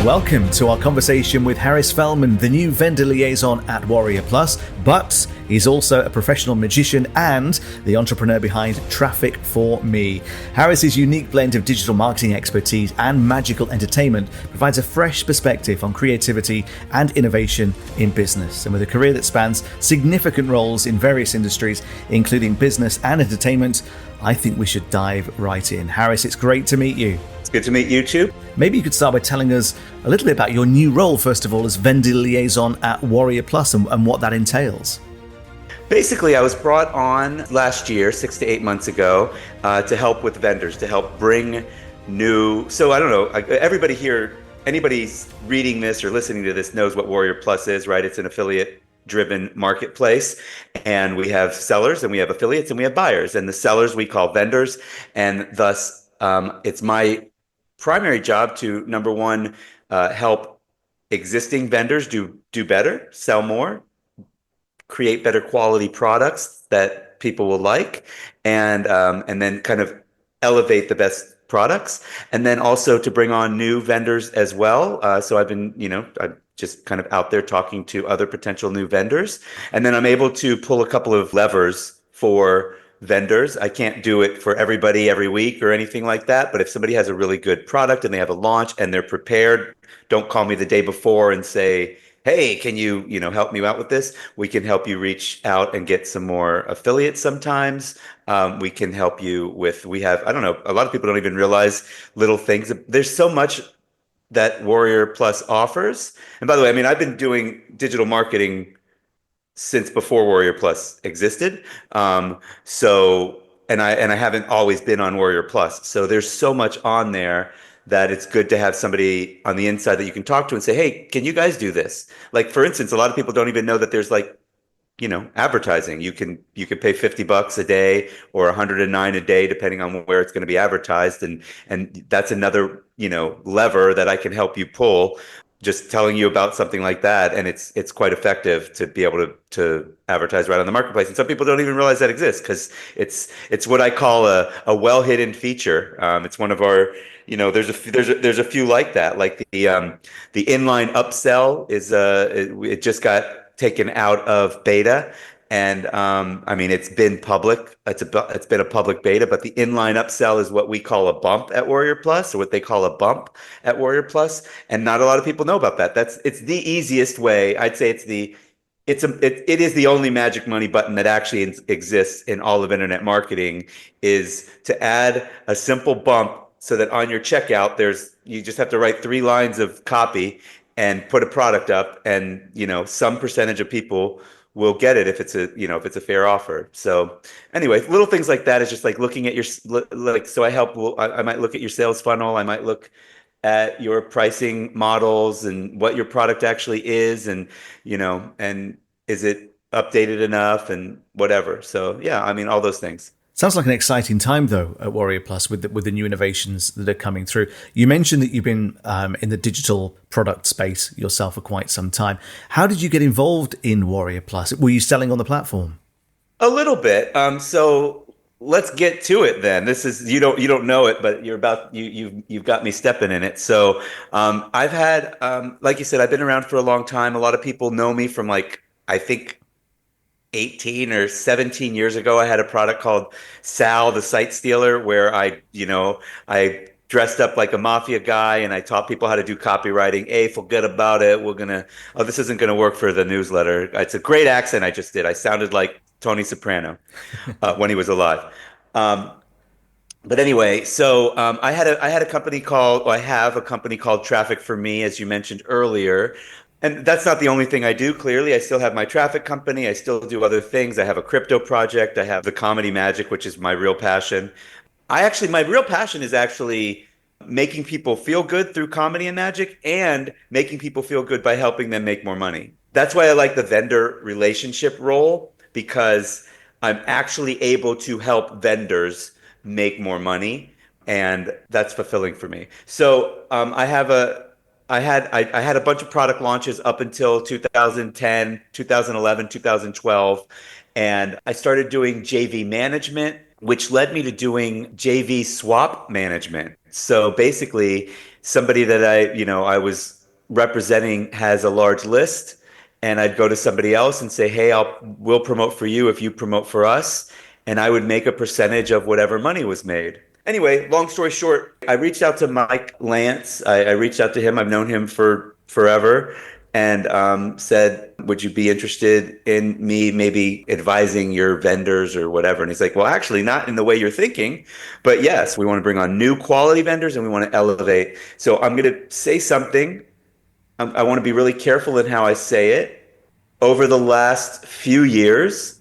Welcome to our conversation with Harris Fellman, the new vendor liaison at Warrior Plus, but he's also a professional magician and the entrepreneur behind Traffic for Me. Harris's unique blend of digital marketing expertise and magical entertainment provides a fresh perspective on creativity and innovation in business. And with a career that spans significant roles in various industries, including business and entertainment, I think we should dive right in. Harris, it's great to meet you. Good to meet you too. Maybe you could start by telling us a little bit about your new role, first of all, as vendor liaison at Warrior Plus and what that entails. Basically, I was brought on last year, 6 to 8 months ago, to help with vendors, to help bring new. So I don't know, everybody here, anybody reading this or listening to this knows what Warrior Plus is, right? It's an affiliate-driven marketplace, and we have sellers and we have affiliates and we have buyers. And the sellers we call vendors, and thus it's my primary job to, number one, help existing vendors do better, sell more, create better quality products that people will like, and then kind of elevate the best products, and then also to bring on new vendors as well. So I've been, I'm just kind of out there talking to other potential new vendors, and then I'm able to pull a couple of levers for vendors. I can't do it for everybody every week or anything like that. But if somebody has a really good product and they have a launch and they're prepared, don't call me the day before and say, hey, can you, help me out with this? We can help you reach out and get some more affiliates sometimes. We can help you with, I don't know, a lot of people don't even realize little things. There's so much that Warrior Plus offers. And by the way, I've been doing digital marketing since before Warrior Plus existed. And I haven't always been on Warrior Plus. So there's so much on there that it's good to have somebody on the inside that you can talk to and say, hey, can you guys do this? Like, for instance, a lot of people don't even know that there's advertising. You can pay $50 a day or $109 a day, depending on where it's going to be advertised. And that's another, lever that I can help you pull. Just telling you about something like that, and it's quite effective to be able to advertise right on the marketplace. And some people don't even realize that exists because it's what I call a well hidden feature. It's one of our, there's a few like that. Like the inline upsell is it just got taken out of beta. And it's been public. It's been a public beta, but the inline upsell is what we call a bump at Warrior Plus, or what they call a bump at Warrior Plus, and not a lot of people know about that. It's the easiest way. I'd say it is the only magic money button that actually exists in all of internet marketing, is to add a simple bump so that on your checkout you just have to write 3 lines of copy and put a product up, and some percentage of people will get it if it's a fair offer. So anyway, little things like that is just like looking at I might look at your sales funnel. I might look at your pricing models and what your product actually is, and and is it updated enough and whatever. So yeah, all those things. Sounds like an exciting time, though, at Warrior Plus with the new innovations that are coming through. You mentioned that you've been in the digital product space yourself for quite some time. How did you get involved in Warrior Plus? Were you selling on the platform? A little bit. So let's get to it then. This is you don't know it, but you've got me stepping in it. So I've had like you said, I've been around for a long time. A lot of people know me from I think 18 or 17 years ago. I had a product called Sal the Site Stealer, where I dressed up like a mafia guy and I taught people how to do copywriting. Hey, forget about it. This isn't going to work for the newsletter. It's a great accent I just did. I sounded like Tony Soprano when he was alive. But anyway, so I have a company called Traffic for Me, as you mentioned earlier. And that's not the only thing I do, clearly. I still have my traffic company. I still do other things. I have a crypto project. I have the comedy magic, which is my real passion. My real passion is actually making people feel good through comedy and magic, and making people feel good by helping them make more money. That's why I like the vendor relationship role, because I'm actually able to help vendors make more money, and that's fulfilling for me. So I had a bunch of product launches up until 2010, 2011, 2012, and I started doing JV management, which led me to doing JV swap management. So basically, somebody that I was representing has a large list, and I'd go to somebody else and say, "Hey, we'll promote for you if you promote for us," and I would make a percentage of whatever money was made. Anyway, long story short, I reached out to Mike Lance. I reached out to him. I've known him for forever, and said, "Would you be interested in me maybe advising your vendors or whatever?" And he's like, "Well, actually, not in the way you're thinking, but yes, we want to bring on new quality vendors and we want to elevate. So I'm going to say something. I want to be really careful in how I say it. Over the last few years,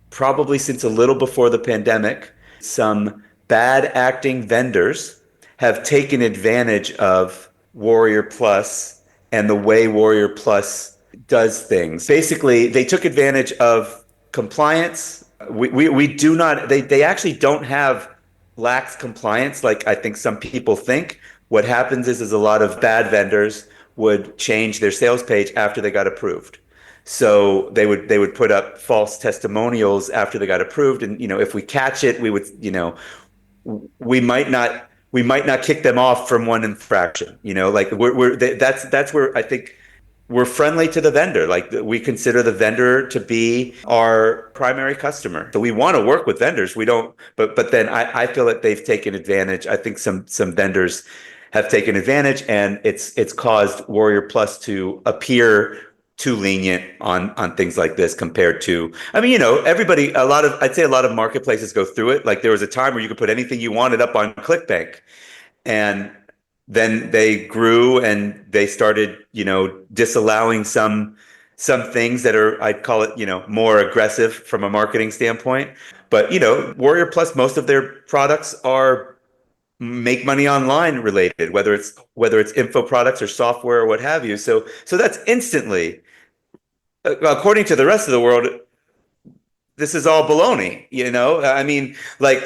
probably since a little before the pandemic, some bad acting vendors have taken advantage of Warrior Plus and the way Warrior Plus does things. Basically, they took advantage of compliance. We do not, they actually don't have lax compliance like I think some people think. What happens is a lot of bad vendors would change their sales page after they got approved. So they would put up false testimonials after they got approved, and if we catch it, we would we might not kick them off from one infraction. Like that's where I think we're friendly to the vendor. Like we consider the vendor to be our primary customer. So we want to work with vendors. We don't, but then I feel that they've taken advantage. I think some vendors have taken advantage, and it's caused Warrior Plus to appear too lenient on things like this compared to, I mean, everybody, I'd say a lot of marketplaces go through it. Like there was a time where you could put anything you wanted up on ClickBank, and then they grew and they started, disallowing some things that are, I'd call it, more aggressive from a marketing standpoint. But, Warrior Plus, most of their products are make money online related, whether it's info products or software or what have you. So that's instantly, according to the rest of the world, this is all baloney. I mean, like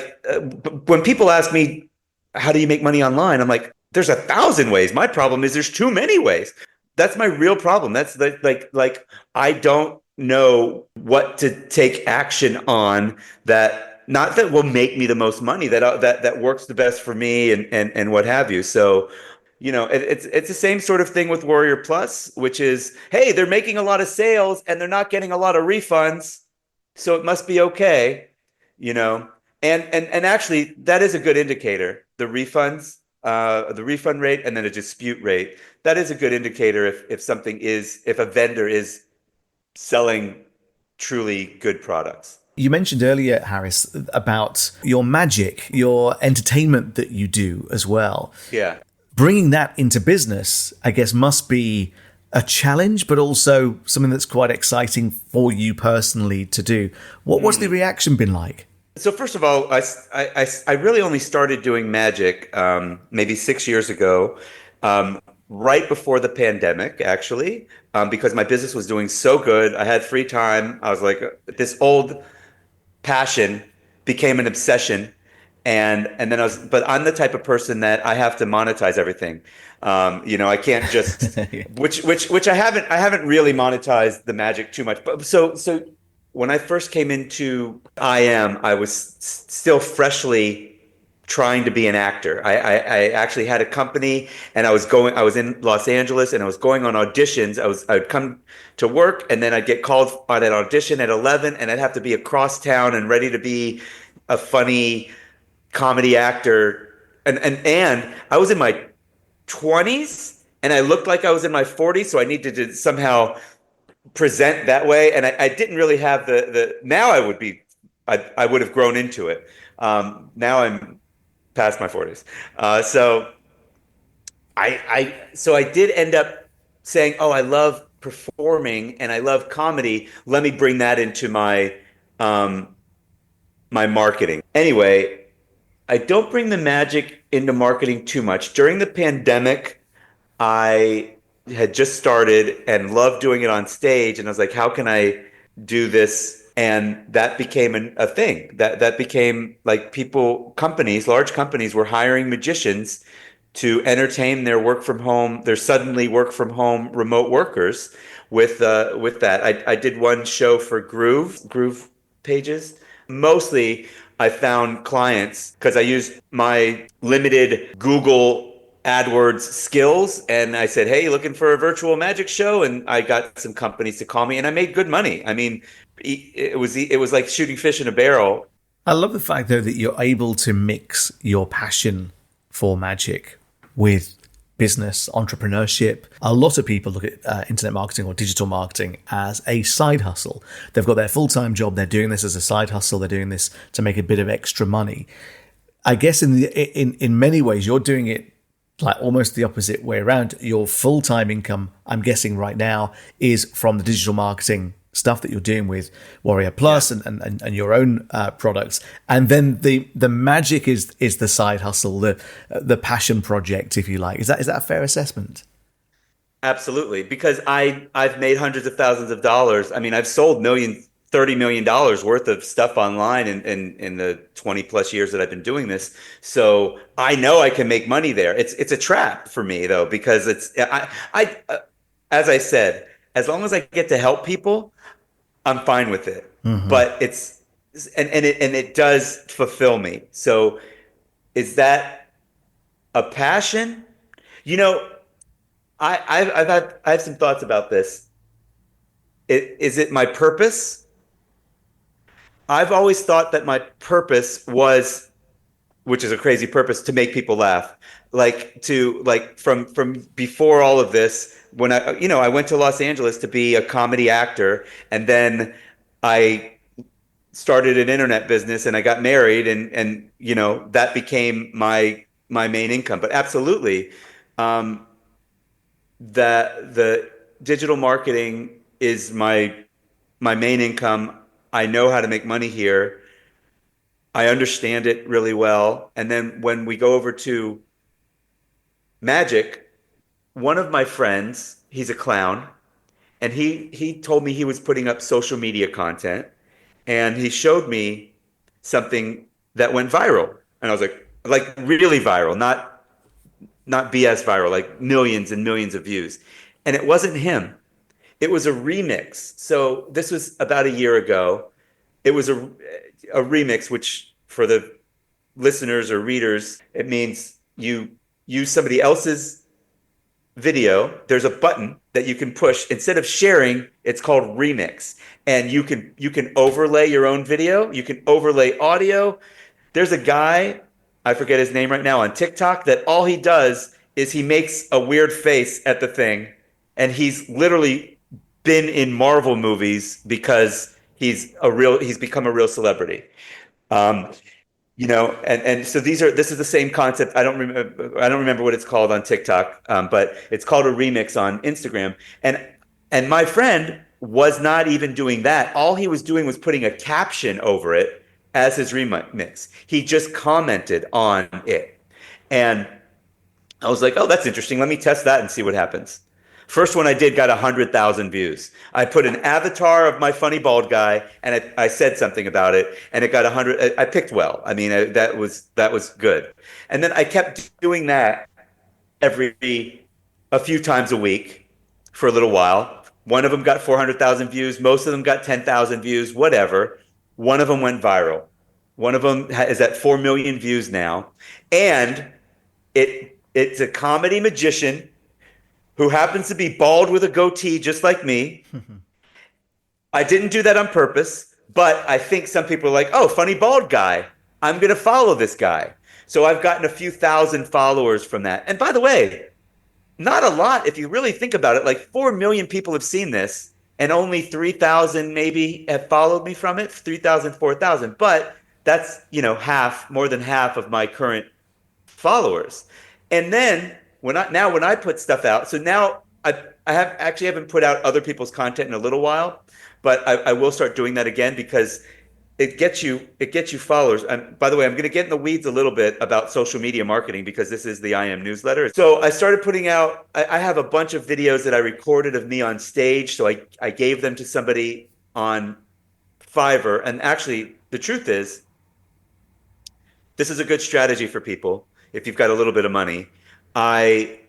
when people ask me, how do you make money online? I'm like, there's 1,000 ways. My problem is there's too many ways. That's my real problem. That's like I don't know what to take action on that, not that will make me the most money, that works the best for me and what have you. So, it's the same sort of thing with Warrior Plus, which is, hey, they're making a lot of sales and they're not getting a lot of refunds, so it must be okay, you know. And actually, that is a good indicator. The refunds, the refund rate, and then a dispute rate. That is a good indicator if a vendor is selling truly good products. You mentioned earlier, Harris, about your magic, your entertainment that you do as well. Yeah. Bringing that into business, I guess, must be a challenge, but also something that's quite exciting for you personally to do. What's the reaction been like? So first of all, I really only started doing magic maybe 6 years ago, right before the pandemic, actually, because my business was doing so good. I had free time. I was like, this old passion became an obsession. And then but I'm the type of person that I have to monetize everything. I can't just, Yeah. which I haven't really monetized the magic too much. But so when I first came into I was still freshly trying to be an actor. I actually had a company, and I was in Los Angeles, and I was going on auditions. I'd come to work, and then I'd get called on an audition at 11, and I'd have to be across town and ready to be a funny comedy actor. And I was in my 20s, and I looked like I was in my 40s, so I needed to somehow present that way. And I didn't really have now I would have grown into it. Now I'm past my 40s. So I did end up saying, oh, I love performing and I love comedy. Let me bring that into my marketing. Anyway, I don't bring the magic into marketing too much. During the pandemic, I had just started and loved doing it on stage, and I was like, how can I do this? And that became a thing. That became like large companies were hiring magicians to entertain their suddenly work from home remote workers with that. I did one show for Groove pages. Mostly I found clients because I used my limited Google AdWords skills, and I said, "Hey, looking for a virtual magic show?" And I got some companies to call me, and I made good money. I mean, it was like shooting fish in a barrel. I love the fact, though, that you're able to mix your passion for magic with business, entrepreneurship. A lot of people look at internet marketing or digital marketing as a side hustle. They've got their full-time job. They're doing this as a side hustle. They're doing this to make a bit of extra money. I guess in many ways, you're doing it like almost the opposite way around. Your full-time income, I'm guessing right now, is from the digital marketing stuff that you're doing with Warrior Plus and your own products, and then the magic is the side hustle, the passion project, if you like. Is that a fair assessment? Absolutely, because I've made hundreds of thousands of dollars. I mean, I've sold $30 million worth of stuff online in the 20 plus years that I've been doing this. So I know I can make money there. It's a trap for me though, because as I said, as long as I get to help people, I'm fine with it. But it does fulfill me. So is that a passion? You know, I have some thoughts about this. Is it my purpose? I've always thought that my purpose was, which is a crazy purpose, to make people laugh. From before all of this, when I went to Los Angeles to be a comedy actor, and then I started an internet business, and I got married, and that became my main income. But absolutely, um, the digital marketing is my main income. I know how to make money here. I understand it really well. And then when we go over to magic, one of my friends, he's a clown, and he told me he was putting up social media content, and he showed me something that went viral. And I was like really viral, not BS viral, like millions and millions of views. And it wasn't him. It was a remix. So this was about a year ago. It was a remix, which for the listeners or readers, it means you use somebody else's video. There's a button that you can push. Instead of sharing, it's called remix. And you can overlay your own video. You can overlay audio. There's a guy, I forget his name right now, on TikTok, that all he does is he makes a weird face at the thing, and he's literally been in Marvel movies because he's become a real celebrity. Um, and so this is the same concept. I don't remember what it's called on TikTok, but it's called a remix on Instagram. And my friend was not even doing that. All he was doing was putting a caption over it as his remix. He just commented on it. And I was like, oh, that's interesting. Let me test that and see what happens. First one I did got 100,000 views. I put an avatar of my funny bald guy, and I said something about it, and it got 100. I picked well. I mean, that was good. And then I kept doing that a few times a week for a little while. One of them got 400,000 views. Most of them got 10,000 views, whatever. One of them went viral. One of them is at 4 million views now. And it's a comedy magician who happens to be bald with a goatee just like me. I didn't do that on purpose, but I think some people are like, oh, funny bald guy. I'm going to follow this guy. So I've gotten a few thousand followers from that. And by the way, not a lot if you really think about it. Like 4 million people have seen this, and only 3,000 maybe have followed me from it, 3,000, 4,000. But that's, more than half of my current followers. And then when I put stuff out, so now haven't put out other people's content in a little while, but I will start doing that again because it gets you followers. And by the way, I'm going to get in the weeds a little bit about social media marketing because this is the IM newsletter. So I started putting out. I have a bunch of videos that I recorded of me on stage. So I gave them to somebody on Fiverr. And actually, the truth is, this is a good strategy for people if you've got a little bit of money. I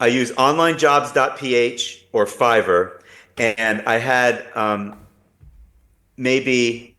use onlinejobs.ph or Fiverr, and I had maybe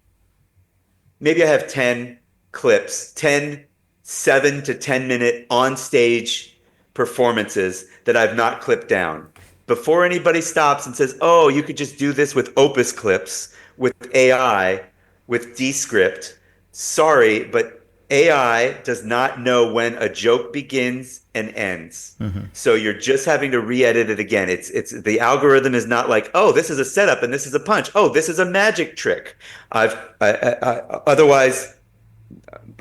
I have 10 clips, 10 7 to 10 minute on stage performances that I've not clipped down. Before anybody stops and says, oh, you could just do this with Opus clips, with AI, with Descript. Sorry, but AI does not know when a joke begins and ends. So you're just having to re-edit it again. It's the algorithm is not like, oh, this is a setup and this is a punch. Oh, this is a magic trick. Otherwise,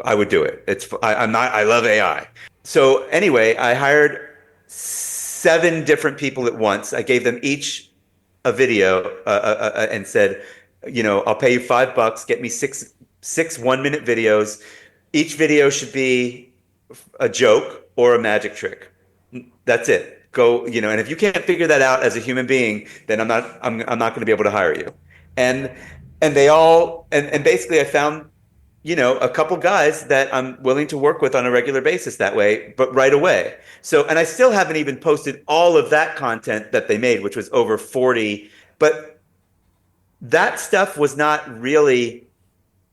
I would do it. I love AI. So anyway, I hired 7 different people at once. I gave them each a video and said, I'll pay you $5. Get me six 1-minute videos. Each video should be a joke or a magic trick. That's it. Go, and if you can't figure that out as a human being, then I'm not going to be able to hire you. And they all, and basically I found, a couple guys that I'm willing to work with on a regular basis that way, but right away. So, and I still haven't even posted all of that content that they made, which was over 40, but that stuff was not really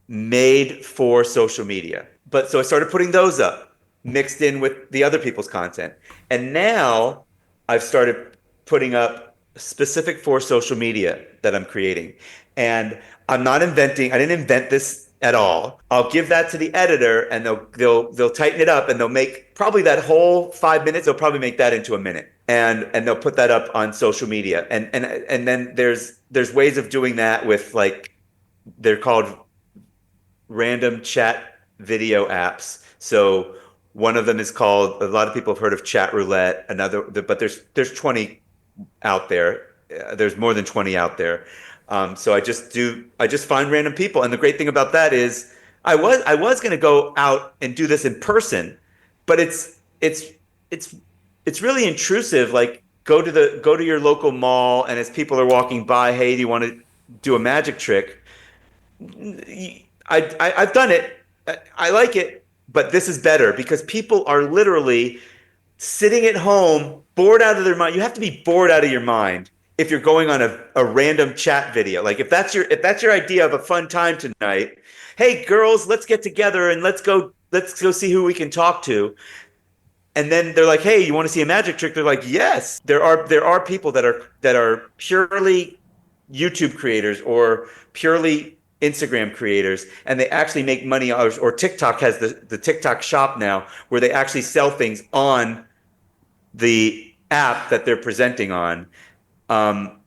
made for social media. But so I started putting those up, mixed in with the other people's content. And now I've started putting up specific for social media that I'm creating. And I didn't invent this at all. I'll give that to the editor and they'll tighten it up and they'll make probably that whole 5 minutes, they'll probably make that into a minute. And they'll put that up on social media. And then there's ways of doing that with, like, they're called random chat video apps. So one of them is called, a lot of people have heard of Chat Roulette, but there's 20 out there. There's more than 20 out there. So I just find random people. And the great thing about that is I was going to go out and do this in person, but it's really intrusive. Like, go to your local mall, and as people are walking by, hey, do you want to do a magic trick? I've done it. I like it, but this is better because people are literally sitting at home, bored out of their mind. You have to be bored out of your mind if you're going on a random chat video. Like, if that's your idea of a fun time tonight, hey girls, let's get together and let's go see who we can talk to. And then they're like, hey, you want to see a magic trick? They're like, yes. There are people that are purely YouTube creators or purely Instagram creators, and they actually make money, or TikTok has the TikTok shop now where they actually sell things on the app that they're presenting on. I'm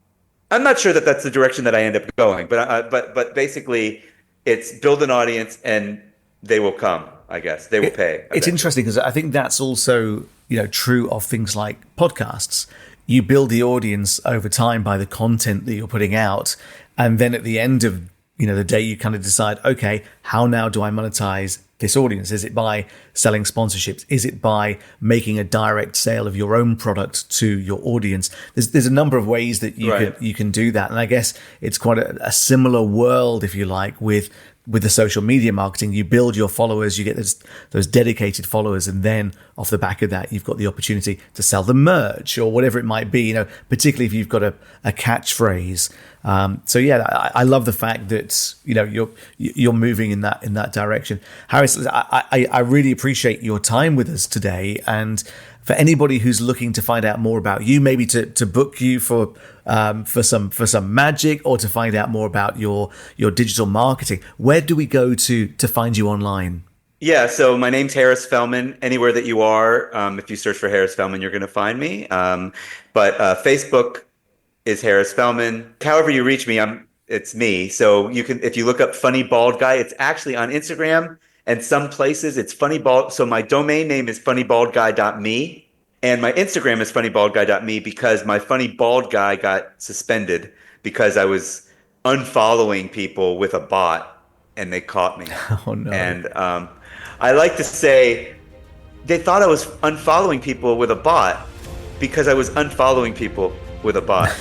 not sure that that's the direction that I end up going, but basically it's build an audience and they will come. I guess they will pay. It's interesting because I think that's also, true of things like podcasts. You build the audience over time by the content that you're putting out, and then at the end of the day, you kind of decide, okay, how now do I monetize this audience? Is it by selling sponsorships? Is it by making a direct sale of your own product to your audience? There's a number of ways that you can do that. And I guess it's quite a similar world, if you like, with the social media marketing. You build your followers, you get those dedicated followers, and then off the back of that, you've got the opportunity to sell them merch or whatever it might be, particularly if you've got a catchphrase. So yeah, I love the fact that you're moving in that direction. Harris, I really appreciate your time with us today, and for anybody who's looking to find out more about you, maybe to book you for some magic, or to find out more about your digital marketing, where do we go to find you online? Yeah, so my name's Harris Fellman. Anywhere that you are, if you search for Harris Fellman, you're going to find me. But Facebook is Harris Fellman. However you reach me, it's me. So you can, if you look up Funny Bald Guy, it's actually on Instagram, and some places it's Funny Bald. So my domain name is funnybaldguy.me, and my Instagram is funnybaldguy.me because my Funny Bald Guy got suspended because I was unfollowing people with a bot, and they caught me. Oh no! And I like to say they thought I was unfollowing people with a bot because I was unfollowing people with a bot.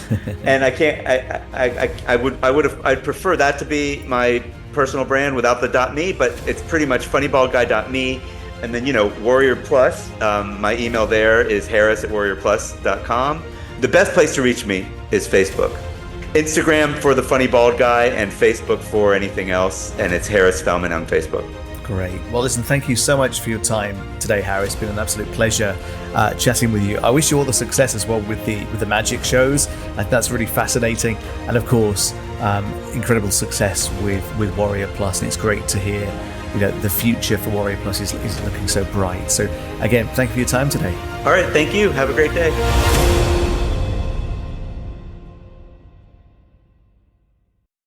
And I can't, I'd prefer that to be my personal brand without the .me, but it's pretty much funnybaldguy.me. And then, Warrior Plus, my email there is harris@warriorplus.com. The best place to reach me is Facebook. Instagram for the Funny Bald Guy, and Facebook for anything else. And it's Harris Fellman on Facebook. Great. Well, listen, thank you so much for your time today, Harry. It's been an absolute pleasure chatting with you. I wish you all the success as well with the magic shows. I think that's really fascinating. And of course, incredible success with Warrior Plus. And it's great to hear, the future for Warrior Plus is looking so bright. So again, thank you for your time today. All right. Thank you. Have a great day.